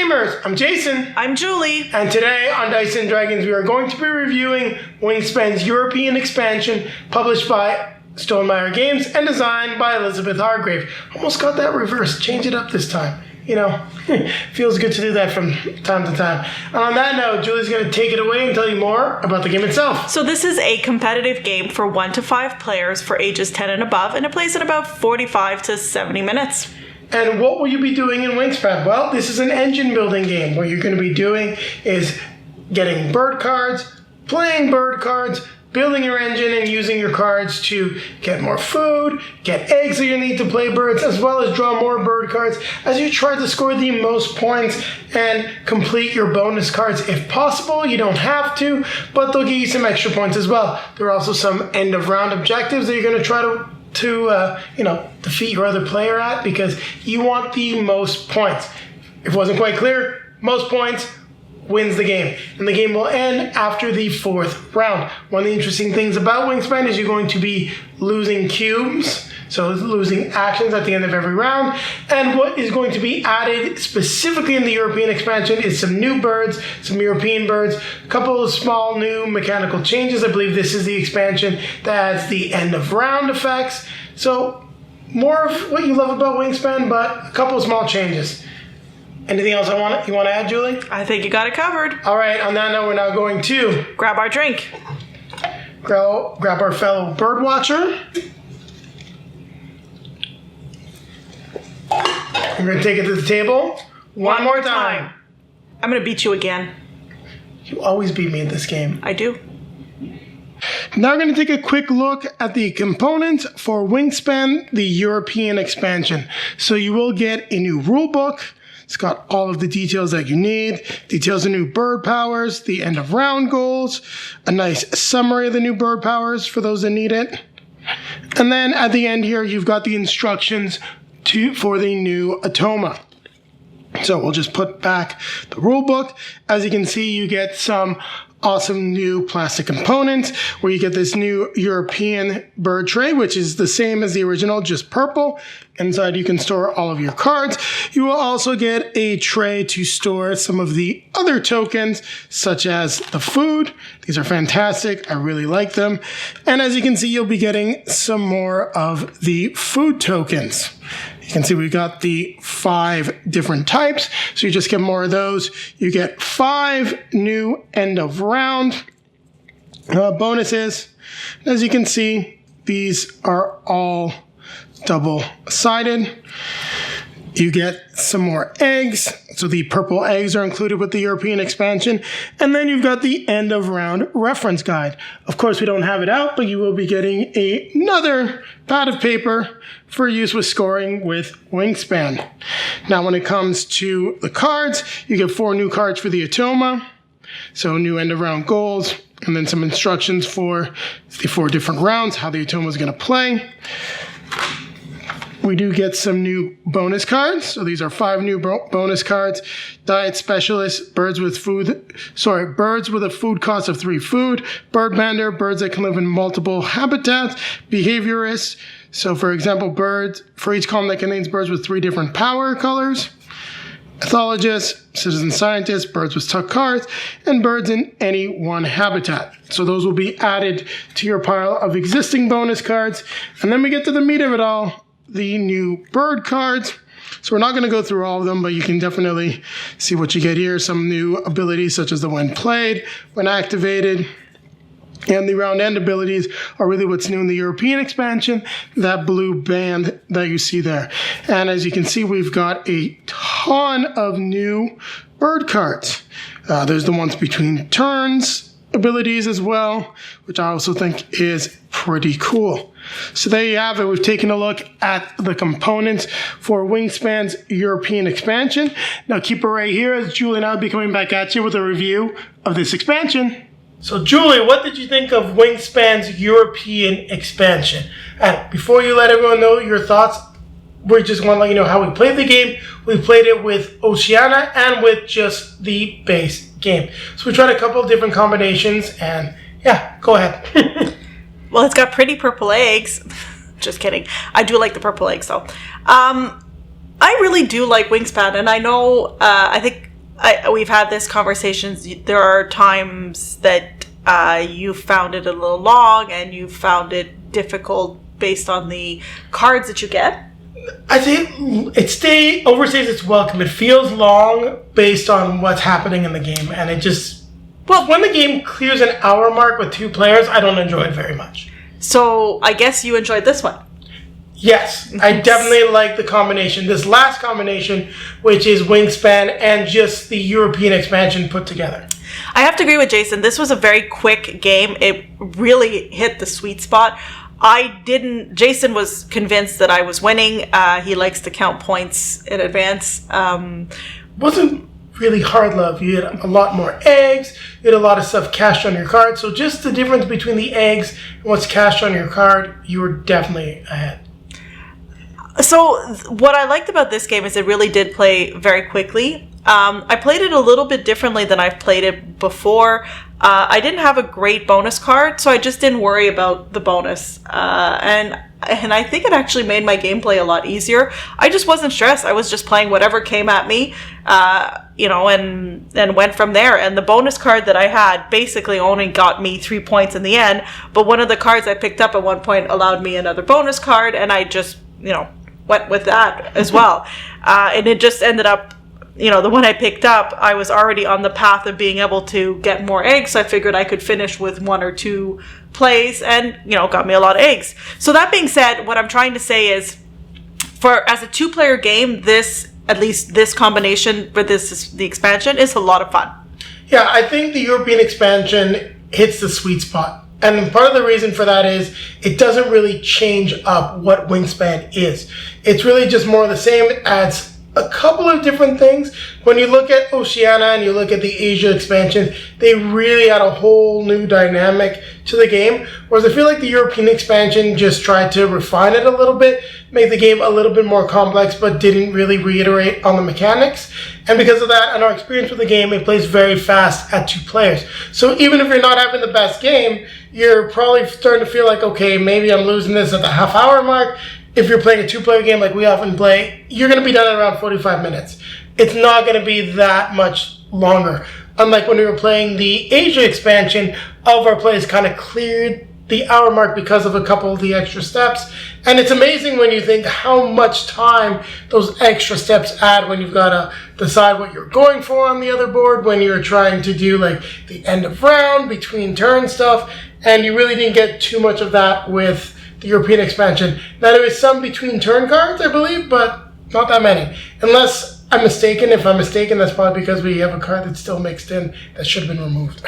Gamers! I'm Jason. I'm Julie. And today on Dice and Dragons, we are going to be reviewing Wingspan's European Expansion, published by Stonemaier Games and designed by Elizabeth Hargrave. Almost got that reversed. Change it up this time. You know, feels good to do that from time to time. And on that note, Julie's going to take it away and tell you more about the game itself. So this is a competitive game for 1 to 5 players for ages 10 and above, and it plays in about 45 to 70 minutes. And what will you be doing in Wingspan? Well, this is an engine building game. What you're going to be doing is getting bird cards, playing bird cards, building your engine and using your cards to get more food, get eggs that you need to play birds, as well as draw more bird cards as you try to score the most points and complete your bonus cards if possible. You don't have to, but they'll give you some extra points as well. There are also some end of round objectives that you're going to try to defeat your other player at, because you want the most points. If it wasn't quite clear, most points wins the game, and the game will end after the 4th round. One of the interesting things about Wingspan is you're going to be losing cubes, so losing actions at the end of every round. And what is going to be added specifically in the European expansion is some new birds, some European birds, a couple of small new mechanical changes. I believe this is the expansion that adds the end of round effects. So more of what you love about Wingspan, but a couple of small changes. Anything else you want to add, Julie? I think you got it covered. All right, on that note, we're now going to grab our drink. Grab our fellow bird watcher. We're going to take it to the table one more time. I'm going to beat you again. You always beat me in this game. I do. Now we're going to take a quick look at the components for Wingspan, the European expansion. So you will get a new rule book. It's got all of the details that you need. Details of new bird powers, the end of round goals, a nice summary of the new bird powers for those that need it. And then at the end here, you've got the instructions for the new Atoma. So we'll just put back the rule book. As you can see, you get some awesome new plastic components where you get this new European bird tray, which is the same as the original, just purple. Inside you can store all of your cards. You will also get a tray to store some of the other tokens, such as the food. These are fantastic. I really like them. And as you can see, you'll be getting some more of the food tokens. You can see we've got the 5 different types, so you just get more of those. You get 5 new end of round bonuses. As you can see, these are all double-sided. You get some more eggs. So the purple eggs are included with the European expansion. And then you've got the end of round reference guide. Of course, we don't have it out, but you will be getting another pad of paper for use with scoring with Wingspan. Now, when it comes to the cards, you get 4 new cards for the Atoma. So new end of round goals, and then some instructions for the 4 different rounds, how the Atoma is going to play. We do get some new bonus cards. So these are 5 new bonus cards. Diet Specialist, birds with a food cost of 3 food. Bird Bander, birds that can live in multiple habitats. Behaviorist, so for example, birds, for each column that contains birds with 3 different power colors. Ethologist, citizen scientist, birds with tuck cards, and birds in any one habitat. So those will be added to your pile of existing bonus cards. And then we get to the meat of it all, the new bird cards. So we're not going to go through all of them, but you can definitely see what you get here. Some new abilities such as the when played, when activated, and the round end abilities are really what's new in the European expansion, that blue band that you see there. And as you can see, we've got a ton of new bird cards. There's the ones between turns abilities as well, which I also think is pretty cool. So there you have it. We've taken a look at the components for Wingspan's European expansion. Now keep it right here, as Julie and I will be coming back at you with a review of this expansion. So Julie, what did you think of Wingspan's European expansion? And before you let everyone know your thoughts, we just want to let you know how we played the game. We played it with Oceania and with just the base game. So we tried a couple of different combinations, and yeah, go ahead. Well, it's got pretty purple eggs. Just kidding. I do like the purple eggs, though. I really do like Wingspan, and I know, I think we've had this conversation. There are times that you found it a little long and you found it difficult based on the cards that you get. I think it overstays its welcome. It feels long based on what's happening in the game, and it just... Well, when the game clears an hour mark with 2 players, I don't enjoy it very much. So, I guess you enjoyed this one. Yes, I definitely like the combination. This last combination, which is Wingspan and just the European expansion put together. I have to agree with Jason. This was a very quick game. It really hit the sweet spot. Jason was convinced that I was winning. He likes to count points in advance. Wasn't really hard love. You had a lot more eggs. You had a lot of stuff cashed on your card. So just the difference between the eggs and what's cashed on your card, you were definitely ahead. So what I liked about this game is it really did play very quickly. I played it a little bit differently than I've played it before. I didn't have a great bonus card, so I just didn't worry about the bonus. And I think it actually made my gameplay a lot easier. I just wasn't stressed. I was just playing whatever came at me, and went from there. And the bonus card that I had basically only got me 3 points in the end. But one of the cards I picked up at one point allowed me another bonus card, and I just, went with that as well. And it just ended up, the one I picked up, I was already on the path of being able to get more eggs. So I figured I could finish with 1 or 2 plays and, got me a lot of eggs. So that being said, what I'm trying to say is as a 2-player game, at least this combination for the expansion is a lot of fun. Yeah, I think the European expansion hits the sweet spot. And part of the reason for that is it doesn't really change up what Wingspan is. It's really just more of the same. It adds a couple of different things. When you look at Oceania and you look at the Asia expansion, they really add a whole new dynamic to the game. Whereas I feel like the European expansion just tried to refine it a little bit, make the game a little bit more complex, but didn't really reiterate on the mechanics. And because of that, and our experience with the game, it plays very fast at 2 players. So even if you're not having the best game, you're probably starting to feel like, okay, maybe I'm losing this at the half-hour mark. If you're playing a 2-player game like we often play, you're going to be done in around 45 minutes. It's not going to be that much longer. Unlike when we were playing the Asia expansion, all of our plays kind of cleared the hour mark because of a couple of the extra steps. And it's amazing when you think how much time those extra steps add when you've got to decide what you're going for on the other board, when you're trying to do like the end of round, between turn stuff. And you really didn't get too much of that with the European expansion. Now there is some between turn cards, I believe, but not that many. Unless I'm mistaken. If I'm mistaken, that's probably because we have a card that's still mixed in that should have been removed.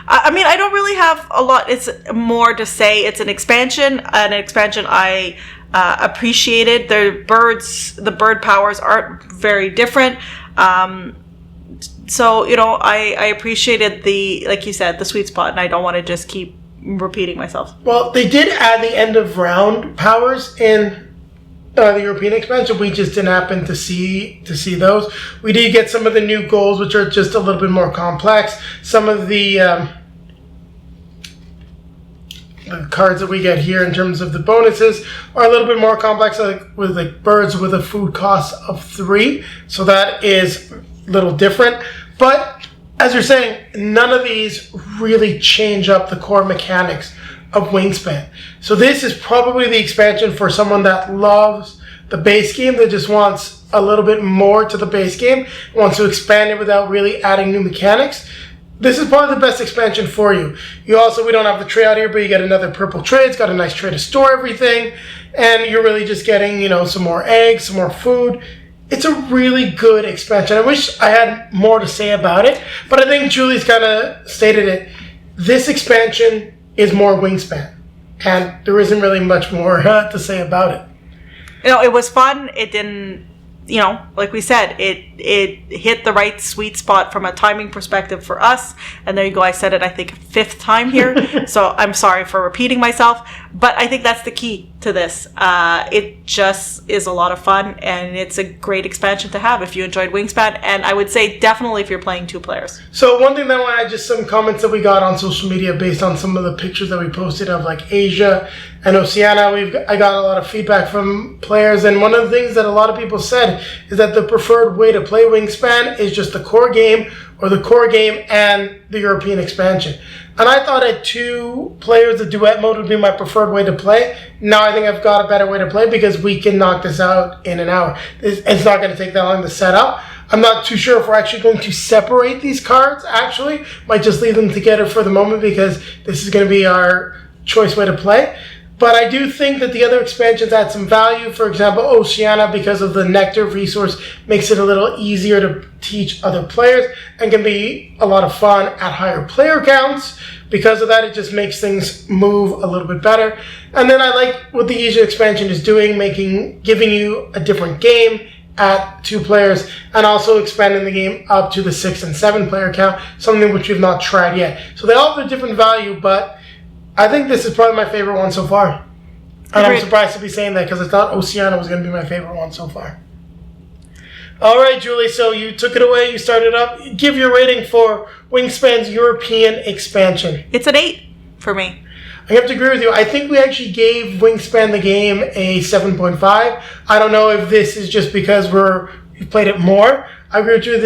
I mean, I don't really have a lot. It's more to say it's an expansion I appreciated. The bird powers aren't very different. So, I appreciated like you said, the sweet spot, and I don't want to just keep repeating myself. Well, they did add the end of round powers in the European expansion. We just didn't happen to see those. We did get some of the new goals, which are just a little bit more complex. Some of the cards that we get here in terms of the bonuses are a little bit more complex, with birds with a food cost of 3. So that is a little different. But as you're saying, none of these really change up the core mechanics of Wingspan. So this is probably the expansion for someone that loves the base game, that just wants a little bit more to the base game, wants to expand it without really adding new mechanics. This is probably the best expansion for you. We don't have the tray out here, but you get another purple tray. It's got a nice tray to store everything, and you're really just getting, some more eggs, some more food. It's a really good expansion. I wish I had more to say about it, but I think Julie's kind of stated it. This expansion is more Wingspan, and there isn't really much more to say about it. It was fun. It didn't, like we said, it hit the right sweet spot from a timing perspective for us. And there you go. I said it, I think, 5th time here. So I'm sorry for repeating myself, but I think that's the key to this. It just is a lot of fun, and it's a great expansion to have if you enjoyed Wingspan. And I would say definitely if you're playing 2 players. So one thing that I want to add, just some comments that we got on social media based on some of the pictures that we posted of like Asia and Oceania. I got a lot of feedback from players, and one of the things that a lot of people said find is that the preferred way to play Wingspan is just the core game or the core game and the European expansion. And I thought at 2 players, the duet mode would be my preferred way to play. Now I think I've got a better way to play because we can knock this out in an hour. It's not going to take that long to set up. I'm not too sure if we're actually going to separate these cards, actually. Might just leave them together for the moment because this is going to be our choice way to play. But I do think that the other expansions add some value. For example, Oceania, because of the Nectar resource, makes it a little easier to teach other players and can be a lot of fun at higher player counts. Because of that, it just makes things move a little bit better. And then I like what the Asia expansion is doing, giving you a different game at 2 players and also expanding the game up to the 6 and 7 player count, something which we've not tried yet. So they all have a different value, but I think this is probably my favorite one so far. And I'm surprised to be saying that because I thought Oceania was going to be my favorite one so far. All right, Julie, so you took it away. You started up. Give your rating for Wingspan's European expansion. It's an 8 for me. I have to agree with you. I think we actually gave Wingspan the game a 7.5. I don't know if this is just because we've played it more. I agree with you. I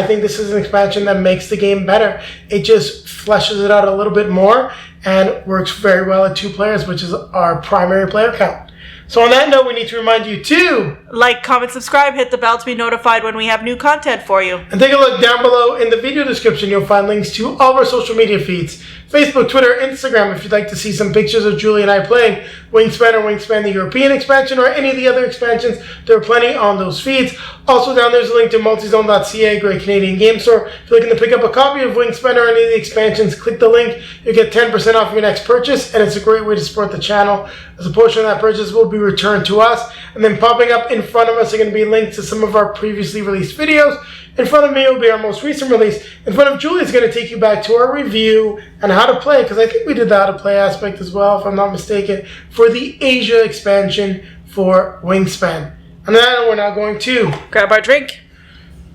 think this is an expansion that makes the game better. It just fleshes it out a little bit more and works very well at 2 players, which is our primary player count. So on that note, we need to remind you to like, comment, subscribe, hit the bell to be notified when we have new content for you. And take a look down below in the video description. You'll find links to all of our social media feeds. Facebook, Twitter, Instagram, if you'd like to see some pictures of Julie and I playing Wingspan or Wingspan the European expansion or any of the other expansions. There are plenty on those feeds. Also down there's a link to multizone.ca, great Canadian game store. If you're looking to pick up a copy of Wingspan or any of the expansions, click the link. You'll get 10% off your next purchase, and it's a great way to support the channel, as a portion of that purchase will be returned to us. And then popping up in front of us are going to be links to some of our previously released videos. In front of me will be our most recent release. In front of Julie is going to take you back to our review and how to play, because I think we did the how to play aspect as well, if I'm not mistaken, for the Asia expansion for Wingspan. And then we're now going to grab our drink,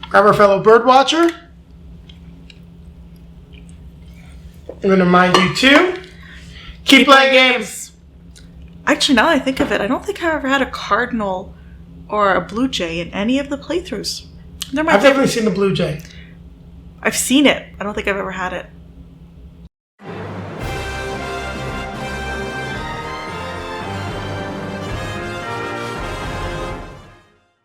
grab our fellow bird watcher. I'm going to remind you to keep playing games. Actually, now that I think of it, I don't think I ever had a cardinal or a blue jay in any of the playthroughs. I've definitely seen the blue jay. I've seen it. I don't think I've ever had it.